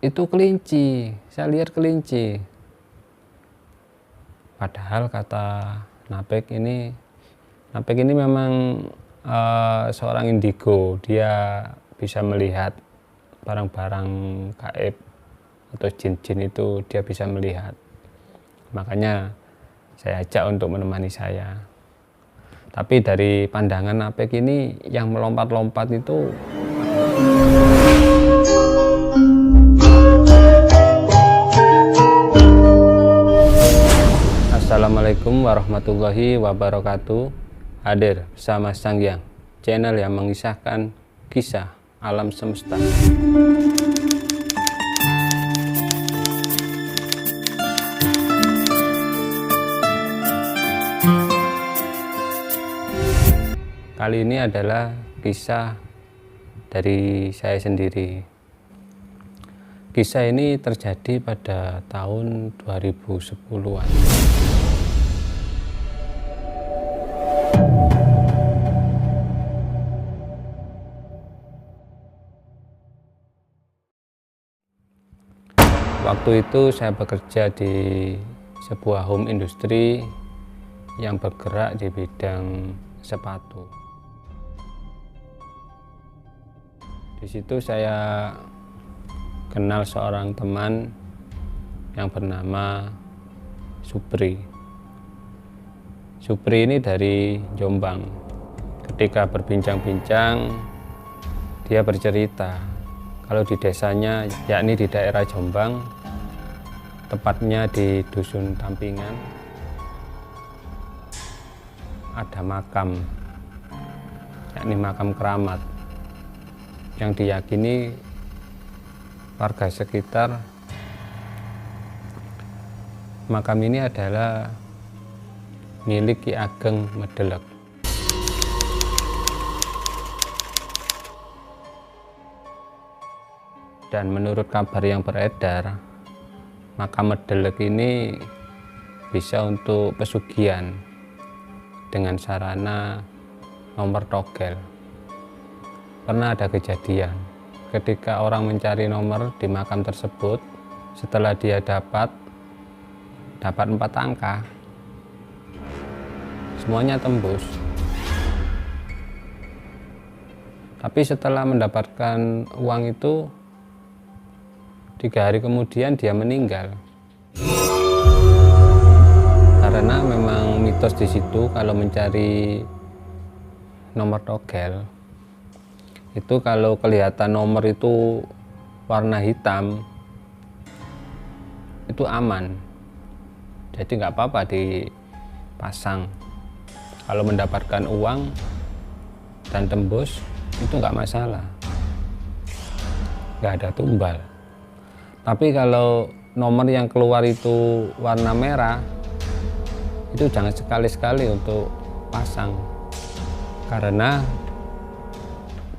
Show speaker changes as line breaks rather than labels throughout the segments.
itu kelinci, saya lihat kelinci. Padahal kata Napek ini memang seorang indigo, dia bisa melihat barang-barang gaib atau jin-jin itu dia bisa melihat. Makanya saya ajak untuk menemani saya. Tapi dari pandangan Napek ini yang melompat-lompat itu Assalamualaikum warahmatullahi wabarakatuh. Hadir bersama Sang Hyang, channel yang mengisahkan kisah alam semesta. Kali ini adalah kisah dari saya sendiri. Kisah ini terjadi pada tahun 2010-an. Waktu itu saya bekerja di sebuah home industry yang bergerak di bidang sepatu. Di situ saya kenal seorang teman yang bernama Supri. Supri ini dari Jombang. Ketika berbincang-bincang, dia bercerita kalau di desanya, yakni di daerah Jombang, tepatnya di Dusun Tampingan, ada makam, yakni makam keramat, yang diyakini warga sekitar makam ini adalah milik Ki Ageng Medelek. Dan menurut kabar yang beredar, makam Medelek ini bisa untuk pesugihan dengan sarana nomor togel. Pernah ada kejadian ketika orang mencari nomor di makam tersebut, setelah dia dapat 4 angka, semuanya tembus. Tapi setelah mendapatkan uang itu, 3 hari kemudian dia meninggal. Karena memang mitos di situ kalau mencari nomor togel itu kalau kelihatan nomor itu warna hitam itu aman, jadi nggak apa-apa dipasang. Kalau mendapatkan uang dan tembus itu nggak masalah, nggak ada tumbal. Tapi kalau nomor yang keluar itu warna merah, itu jangan sekali-sekali untuk pasang, karena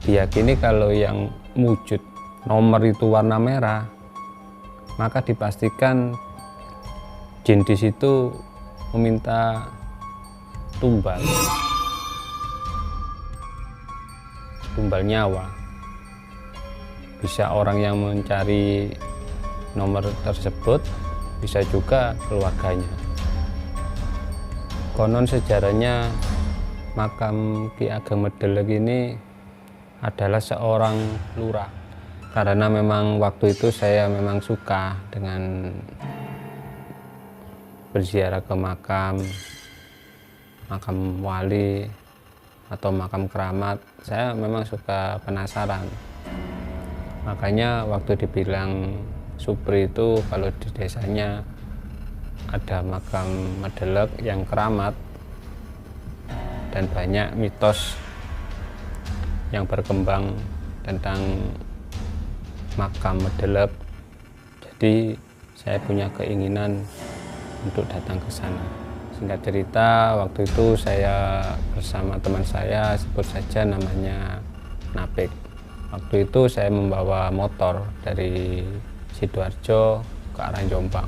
diyakini kalau yang wujud nomor itu warna merah, maka dipastikan jin di situ meminta tumbal nyawa. Bisa orang yang mencari nomor tersebut, bisa juga keluarganya. Konon sejarahnya makam Ki Ageng Medelek ini adalah seorang lurah. Karena memang waktu itu saya memang suka dengan berziarah ke makam wali atau makam keramat. Saya memang suka, penasaran. Makanya waktu dibilang Supri itu kalau di desanya ada makam Medelek yang keramat, dan banyak mitos yang berkembang tentang makam Medelek. Jadi saya punya keinginan untuk datang ke sana. Singkat cerita, waktu itu saya bersama teman saya, sebut saja namanya Napek. Waktu itu saya membawa motor dari Sidoarjo ke arah Jombang.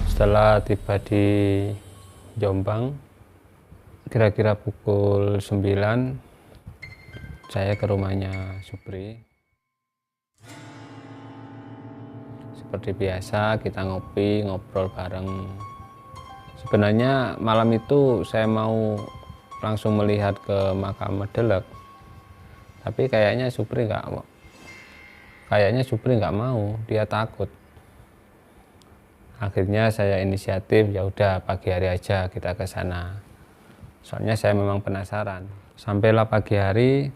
Setelah tiba di Jombang, kira-kira pukul 9, saya ke rumahnya Supri. seperti biasa kita ngopi, ngobrol bareng. Sebenarnya malam itu saya mau langsung melihat ke makam Medelek, tapi kayaknya Supri nggak mau, dia takut. Akhirnya saya inisiatif, ya udah pagi hari aja kita ke sana. Soalnya saya memang penasaran. Sampailah pagi hari,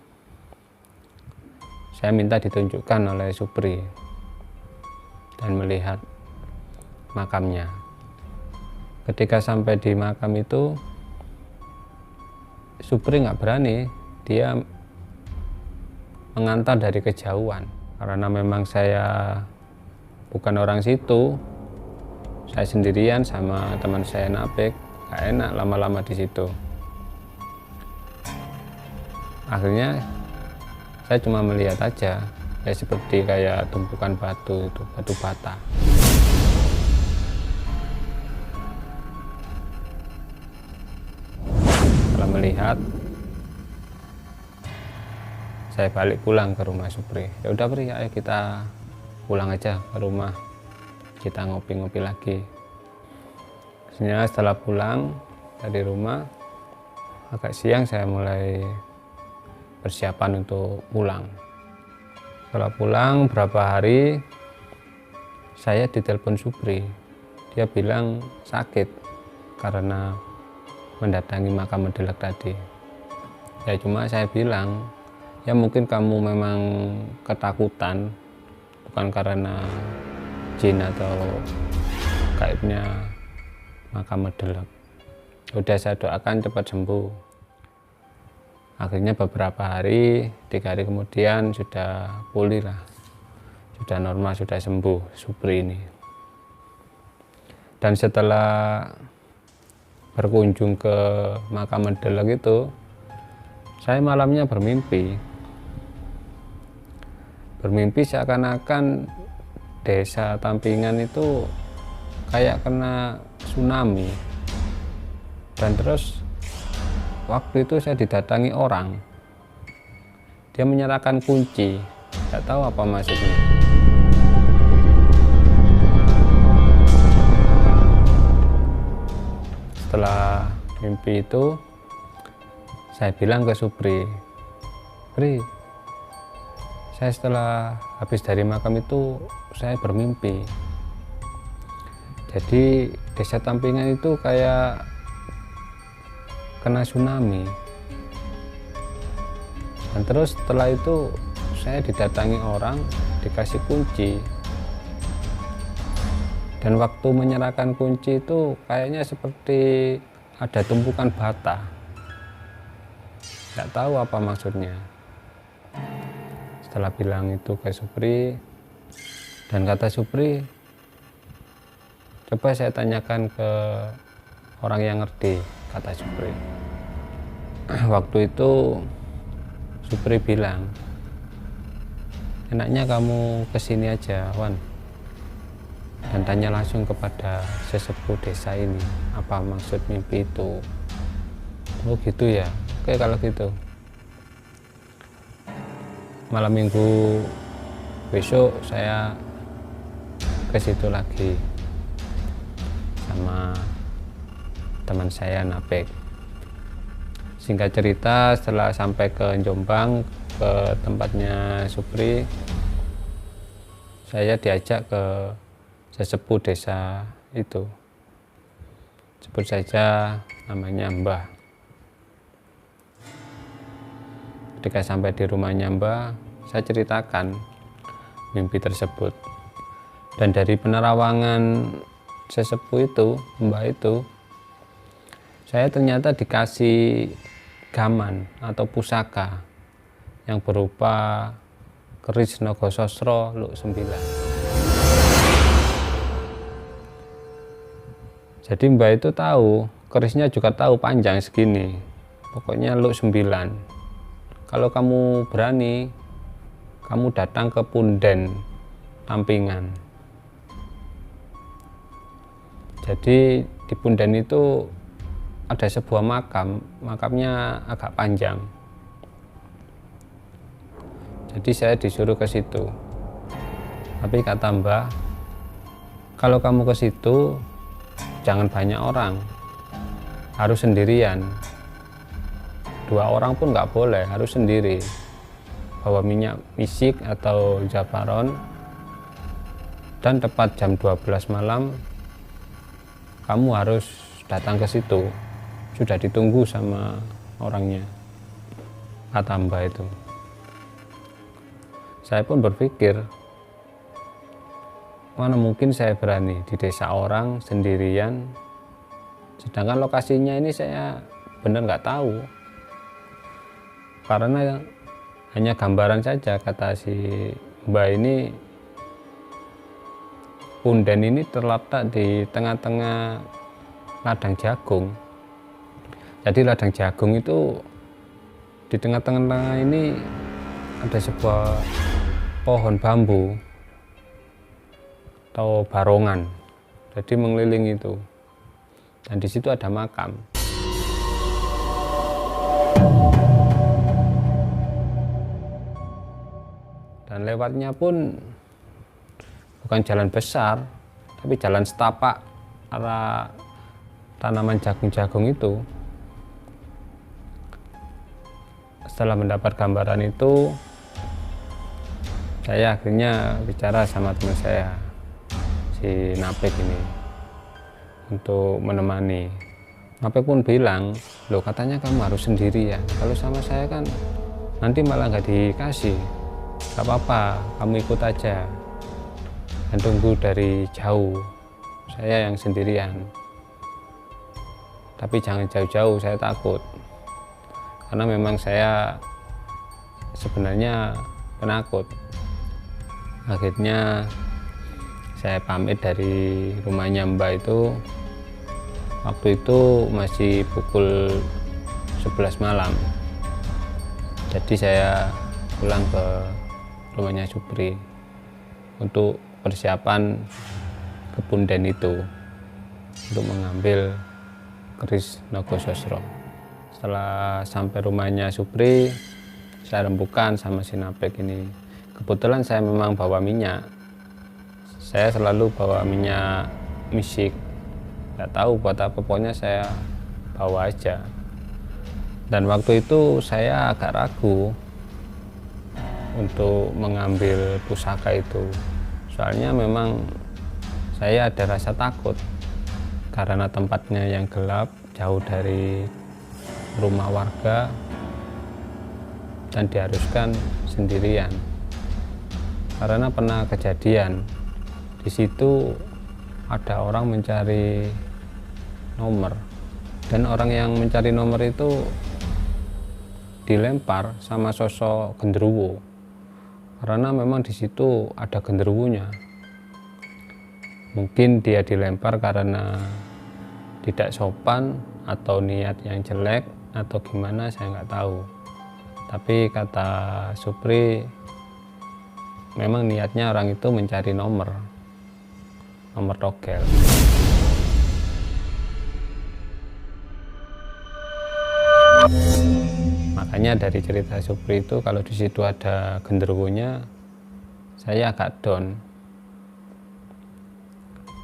saya minta ditunjukkan oleh Supri dan melihat makamnya. Ketika sampai di makam itu, Supri nggak berani, dia mengantar dari kejauhan. Karena memang saya bukan orang situ, saya sendirian sama teman saya Napek, nggak enak lama-lama di situ. Akhirnya saya cuma melihat aja, ya seperti kayak tumpukan batu itu, batu bata. Setelah melihat, saya balik pulang ke rumah Supri. Ya udah Pri, ayo kita pulang aja ke rumah, kita ngopi-ngopi lagi. Setelah pulang dari rumah, agak siang saya mulai persiapan untuk pulang. Setelah pulang berapa hari, saya ditelepon Supri. Dia bilang sakit karena mendatangi makam Medelek tadi. Ya cuma saya bilang, ya mungkin kamu memang ketakutan, bukan karena jin atau gaibnya makam Medelek. Udah saya doakan cepat sembuh. Akhirnya beberapa hari, 3 hari kemudian sudah pulih lah, sudah normal, sudah sembuh Supri ini. Dan setelah berkunjung ke makam Medelek itu, saya malamnya bermimpi seakan-akan desa Tampingan itu kayak kena tsunami. Dan terus waktu itu saya didatangi orang, dia menyerahkan kunci, nggak tahu apa maksudnya. Setelah mimpi itu, saya bilang ke Supri, Pri, saya setelah habis dari makam itu saya bermimpi. Jadi desa Tampingan itu kayak kena tsunami. Dan terus setelah itu saya didatangi orang, dikasih kunci. Dan waktu menyerahkan kunci itu kayaknya seperti ada tumpukan bata. Nggak tahu apa maksudnya. Setelah bilang itu ke Supri, dan kata Supri, coba saya tanyakan ke orang yang ngerti, kata Supri. Waktu itu Supri bilang, enaknya kamu kesini aja, Wan, dan tanya langsung kepada sesepuh desa ini apa maksud mimpi itu. Oh gitu ya, oke kalau gitu. Malam minggu besok saya ke situ lagi sama teman saya Napek. Singkat cerita, setelah sampai ke Jombang, ke tempatnya Supri, saya diajak ke sesepuh desa itu, sebut saja namanya Mbah. Ketika sampai di rumahnya Mbah, saya ceritakan mimpi tersebut. Dan dari penerawangan sesepuh itu, Mbah itu, saya ternyata dikasih gaman atau pusaka yang berupa keris Naga Sasra Luk 9. Jadi Mbah itu tahu, kerisnya juga tahu panjang segini, pokoknya Luk 9. Kalau kamu berani, kamu datang ke Punden Tampingan. Jadi di Punden itu ada sebuah makam, makamnya agak panjang. Jadi saya disuruh ke situ. Tapi kata Mbah, Kalau kamu ke situ jangan banyak orang, harus sendirian. 2 orang pun nggak boleh, harus sendiri. Bawa minyak misik atau zafaron, dan tepat jam 12 malam kamu harus datang ke situ. Sudah ditunggu sama orangnya, kata Mbak itu. Saya pun berpikir, mana mungkin saya berani di desa orang sendirian, sedangkan lokasinya ini saya benar nggak tahu. Karena hanya gambaran saja, kata si Mbak ini, punden ini terletak di tengah-tengah ladang jagung. Jadi ladang jagung itu di tengah-tengah ini ada sebuah pohon bambu atau barongan, jadi mengelilingi itu, dan di situ ada makam. Dan lewatnya pun bukan jalan besar, tapi jalan setapak arah tanaman jagung-jagung itu. Setelah mendapat gambaran itu, saya akhirnya bicara sama teman saya, si Napek ini, untuk menemani. Napek pun bilang, loh katanya kamu harus sendiri ya, kalau sama saya kan nanti malah nggak dikasih. Gak apa-apa, kamu ikut aja dan tunggu dari jauh, saya yang sendirian. Tapi jangan jauh-jauh, saya takut. Karena memang saya sebenarnya penakut. Akhirnya saya pamit dari rumahnya Mbak itu. Waktu itu masih pukul 11 malam. Jadi saya pulang ke rumahnya Supri untuk persiapan ke punden itu, untuk mengambil keris Nogososro. Setelah sampai rumahnya Supri, saya rembukan sama si Napek ini. Kebetulan saya memang bawa minyak. Saya selalu bawa minyak misik. Nggak tahu buat apa, pokoknya saya bawa aja. Dan waktu itu saya agak ragu untuk mengambil pusaka itu. Soalnya memang saya ada rasa takut karena tempatnya yang gelap, jauh dari rumah warga, dan diharuskan sendirian. Karena pernah kejadian di situ, ada orang mencari nomor, dan orang yang mencari nomor itu dilempar sama sosok genderuwo. Karena memang di situ ada genderuwonya. Mungkin dia dilempar karena tidak sopan atau niat yang jelek atau gimana, saya nggak tahu. Tapi kata Supri, memang niatnya orang itu mencari nomor togel. Makanya dari cerita Supri itu, kalau di situ ada genderuwonya, saya agak down.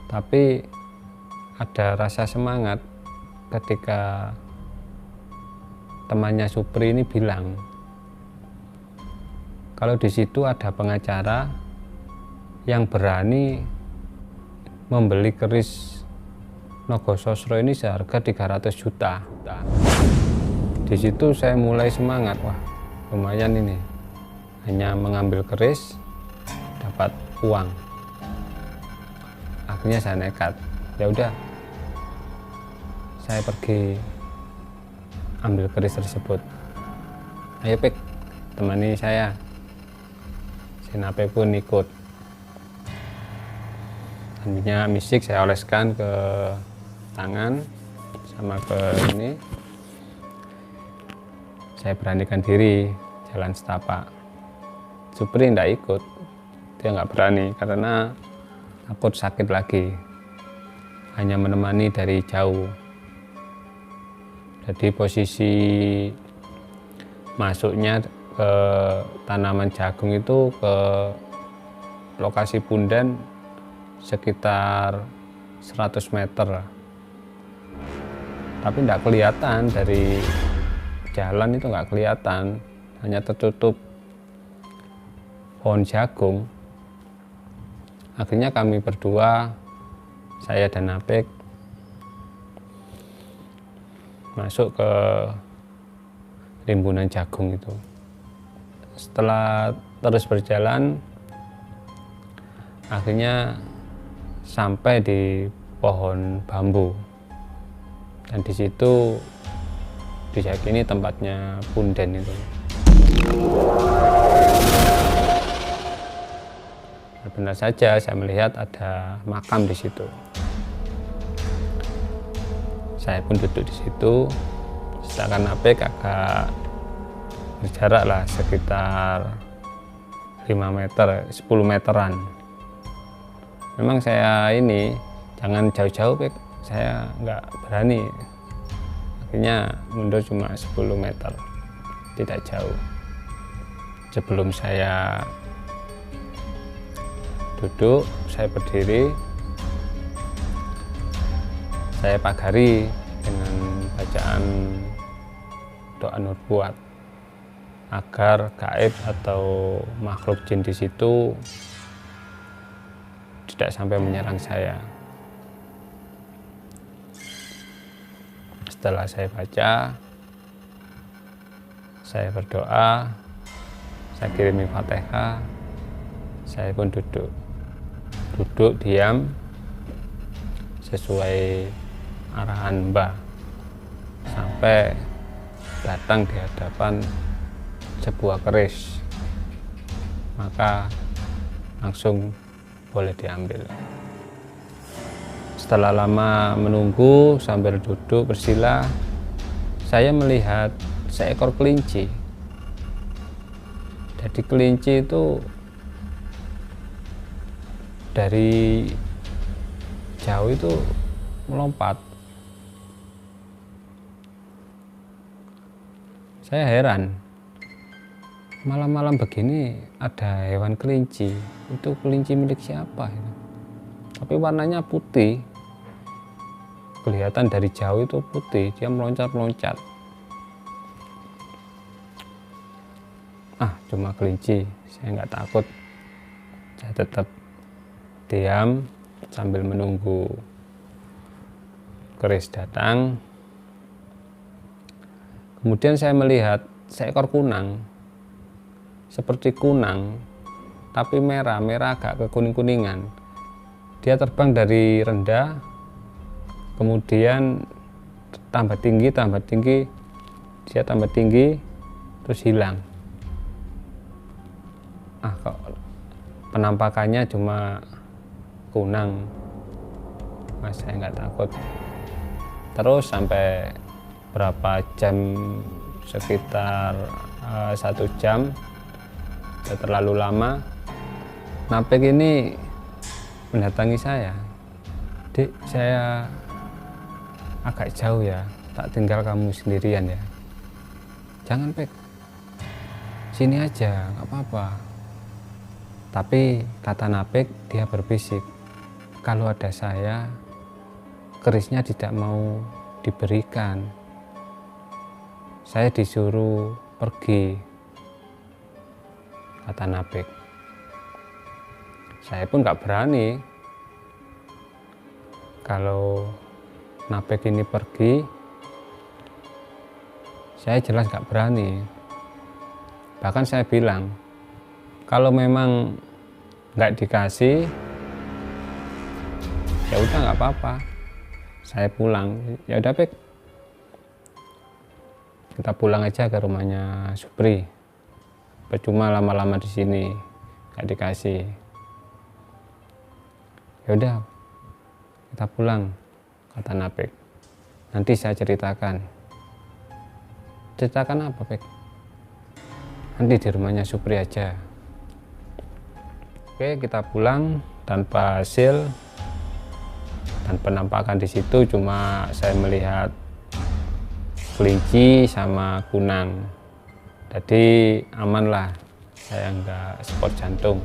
Tapi ada rasa semangat ketika temannya Supri ini bilang, kalau di situ ada pengacara yang berani membeli keris Nogososro ini seharga 300 juta. Di situ saya mulai semangat, wah lumayan ini, hanya mengambil keris dapat uang. Akhirnya saya nekat, ya udah, saya pergi ambil keris tersebut. Ayo Pik, temani saya. Si Napek pun ikut. Minyak misik saya oleskan ke tangan sama ke ini. Saya beranikan diri jalan setapak. Supri tidak ikut, dia nggak berani karena takut sakit lagi. Hanya menemani dari jauh. Jadi posisi masuknya ke tanaman jagung itu, ke lokasi punden, sekitar 100 meter, tapi tidak kelihatan dari jalan, itu nggak kelihatan, hanya tertutup pohon jagung. Akhirnya kami berdua, saya dan Apik, masuk ke rimbunan jagung itu. Setelah terus berjalan, akhirnya sampai di pohon bambu, dan di situ diyakini tempatnya punden itu. Benar saja, saya melihat ada makam di situ. Saya pun duduk di situ, sedangkan Apik agak berjarak lah sekitar 5 meter, 10 meteran. Memang saya ini jangan jauh-jauh, Pik, saya nggak berani. Akhirnya mundur cuma 10 meter, tidak jauh. Sebelum saya duduk, saya berdiri, saya pagari dengan bacaan doa nubuat agar gaib atau makhluk jin di situ tidak sampai menyerang saya. Setelah saya baca, saya berdoa, saya kirimi Fatihah, saya pun duduk diam sesuai arahan Mbah sampai datang di hadapan sebuah keris, maka langsung boleh diambil. Setelah lama menunggu sambil duduk bersila, saya melihat seekor kelinci. Jadi kelinci itu dari jauh itu melompat. Saya heran, malam-malam begini ada hewan kelinci. Itu kelinci milik siapa? Tapi warnanya putih, kelihatan dari jauh itu putih, dia meloncat-meloncat. Cuma kelinci, saya nggak takut. Saya tetap diam sambil menunggu keris datang. Kemudian saya melihat seekor kunang, seperti kunang tapi merah agak kekuning-kuningan. Dia terbang dari rendah, kemudian tambah tinggi, dia tambah tinggi, terus hilang. Kok penampakannya cuma kunang, mas, saya nggak takut. Terus sampai berapa jam, sekitar 1 jam, sudah terlalu lama. Apik ini mendatangi saya, "Dik, saya agak jauh ya, tak tinggal kamu sendirian ya." "Jangan, Pik, sini aja, nggak apa-apa." Tapi kata Apik, dia berbisik, "Kalau ada saya, kerisnya tidak mau diberikan. Saya disuruh pergi," kata Apik. Saya pun nggak berani. Kalau Apik ini pergi, saya jelas nggak berani. Bahkan saya bilang, kalau memang nggak dikasih, ya udah nggak apa-apa, saya pulang. "Ya udah, Pik, kita pulang aja ke rumahnya Supri. Percuma lama-lama di sini, nggak dikasih." "Ya udah, kita pulang," kata Apik. "Nanti saya ceritakan." "Ceritakan apa, Pik?" "Nanti di rumahnya Supri aja." Oke, kita pulang tanpa hasil, dan penampakan di situ cuma saya melihat kelinci sama kunang. Jadi aman lah, saya nggak spot jantung,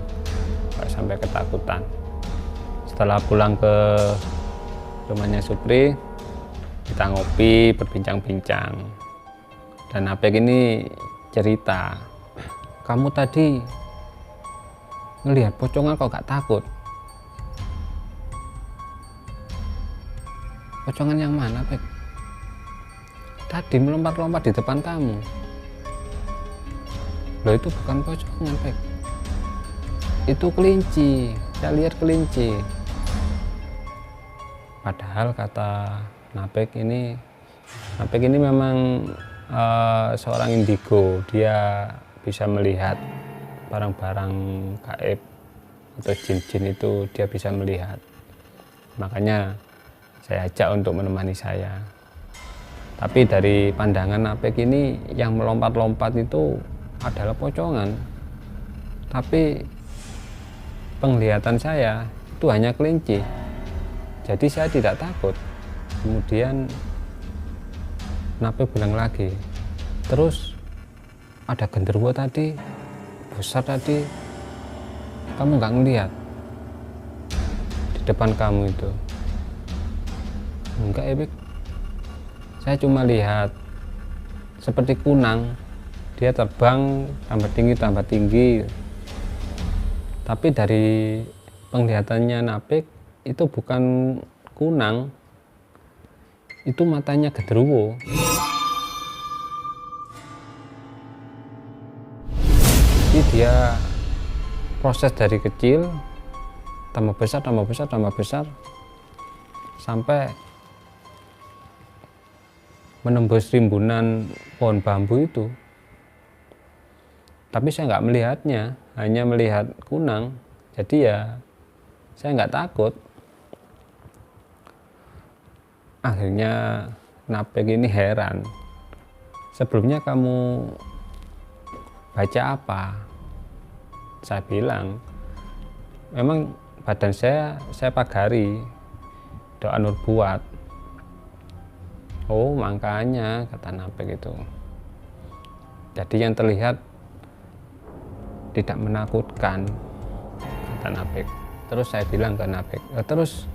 nggak sampai ketakutan. Setelah pulang ke rumahnya Supri, kita ngopi, berbincang-bincang, dan Apek ini cerita, kamu tadi ngelihat pocongan kok gak takut? Pocongan yang mana, Apek? Tadi melompat-lompat di depan kamu. Loh, itu bukan pocongan, Apek, itu kelinci, saya lihat kelinci. Padahal kata Apek ini memang seorang indigo, dia bisa melihat barang-barang gaib atau jin-jin, itu dia bisa melihat. Makanya saya ajak untuk menemani saya. Tapi dari pandangan Apek ini, yang melompat-lompat itu adalah pocongan. Tapi penglihatan saya itu hanya kelinci. Jadi saya tidak takut. Kemudian Apek bilang lagi, terus ada genderuwo tadi, besar tadi, kamu nggak ngelihat di depan kamu itu? Enggak, Apek, saya cuma lihat seperti kunang, dia terbang tambah tinggi. Tapi dari penglihatannya Apek, itu bukan kunang, itu matanya genderuwo. Jadi dia proses dari kecil tambah besar sampai menembus rimbunan pohon bambu itu. Tapi saya nggak melihatnya, hanya melihat kunang. Jadi ya saya nggak takut. Akhirnya Apek ini heran, sebelumnya kamu baca apa? Saya bilang, memang badan saya pagari, doa nubuat. Oh, makanya, kata Apek itu. Jadi yang terlihat tidak menakutkan, kata Apek. Terus saya bilang ke Apek, terus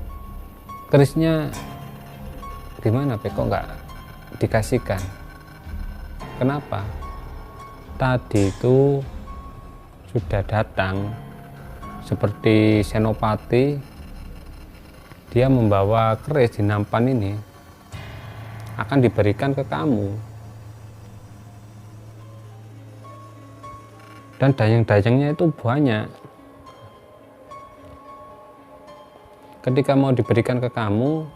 kerisnya gimana, Apek, kok nggak dikasihkan? Kenapa? Tadi itu sudah datang seperti senopati, dia membawa keris di nampan ini, akan diberikan ke kamu. Dan dayang-dayangnya itu banyak. Ketika mau diberikan ke kamu,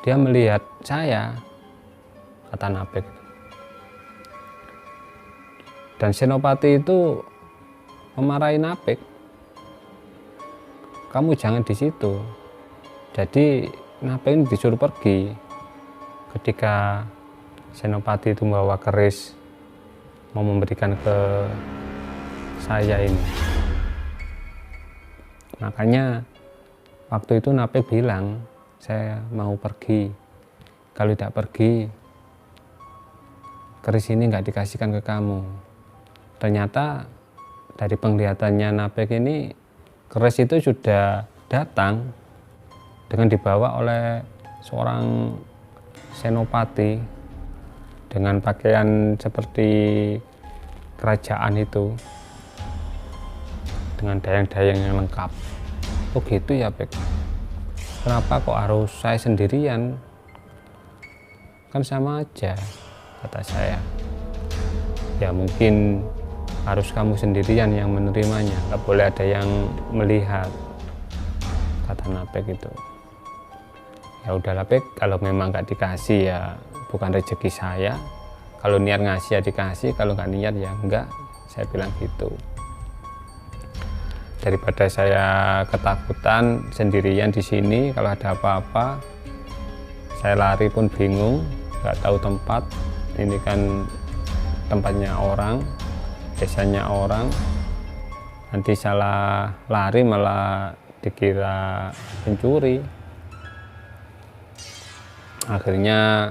dia melihat saya, kata Apek. Dan senopati itu memarahi Apek, kamu jangan di situ. Jadi Apek ini disuruh pergi. Ketika senopati itu membawa keris mau memberikan ke saya ini, makanya waktu itu Apek bilang, saya mau pergi. Kalau tidak pergi, keris ini nggak dikasihkan ke kamu. Ternyata dari penglihatannya Apek ini, keris itu sudah datang dengan dibawa oleh seorang senopati dengan pakaian seperti kerajaan itu, dengan dayang-dayang yang lengkap. Oh gitu ya, Apek? Kenapa kok harus saya sendirian? Kan sama aja, kata saya. Ya mungkin harus kamu sendirian yang menerimanya, nggak boleh ada yang melihat, kata Apek itu. Ya udah, Apek, kalau memang nggak dikasih ya bukan rezeki saya. Kalau niat ngasih ya dikasih, kalau nggak niat ya enggak, saya bilang gitu. Daripada saya ketakutan sendirian di sini, kalau ada apa-apa saya lari pun bingung, nggak tahu tempat. Ini kan tempatnya orang, desanya orang, nanti salah lari malah dikira pencuri. Akhirnya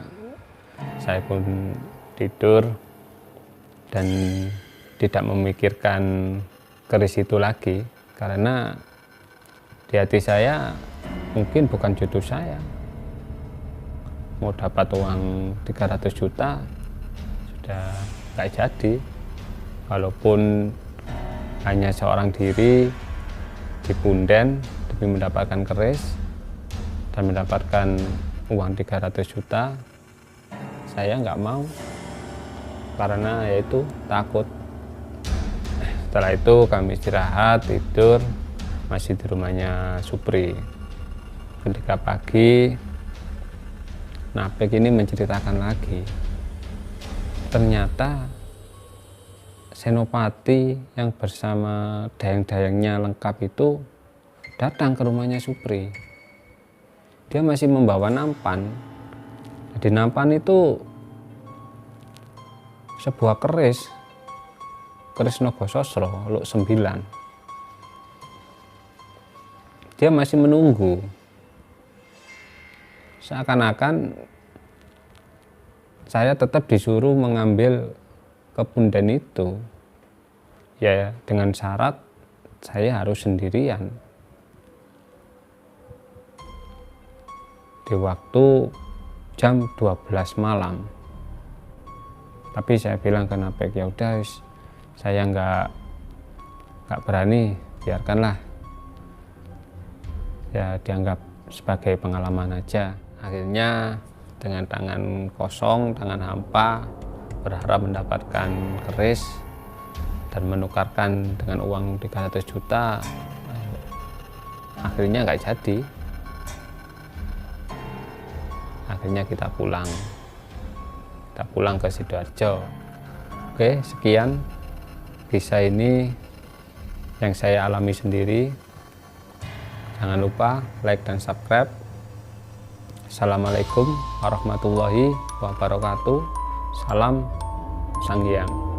saya pun tidur dan tidak memikirkan keris itu lagi, karena di hati saya mungkin bukan jodoh saya. Mau dapat uang 300 juta sudah nggak jadi, walaupun hanya seorang diri di punden demi mendapatkan keris dan mendapatkan uang 300 juta, saya nggak mau karena yaitu takut. Setelah itu kami istirahat, tidur masih di rumahnya Supri. Ketika pagi, Napek ini menceritakan lagi, ternyata Senopati yang bersama dayang-dayangnya lengkap itu datang ke rumahnya Supri. Dia masih membawa nampan. Di nampan itu sebuah keris Nogososro Luk 9. Dia masih menunggu, seakan-akan saya tetap disuruh mengambil kepunden itu, ya dengan syarat saya harus sendirian di waktu jam 12 malam. Tapi saya bilang ke Napek, ya udah, saya nggak berani, biarkanlah, ya dianggap sebagai pengalaman aja. Akhirnya dengan tangan kosong, tangan hampa, berharap mendapatkan keris dan menukarkan dengan uang 300 juta, akhirnya nggak jadi. Akhirnya kita pulang ke Sidoarjo. Oke, sekian kisah ini yang saya alami sendiri. Jangan lupa like dan subscribe. Assalamualaikum warahmatullahi wabarakatuh. Salam Sanghyang.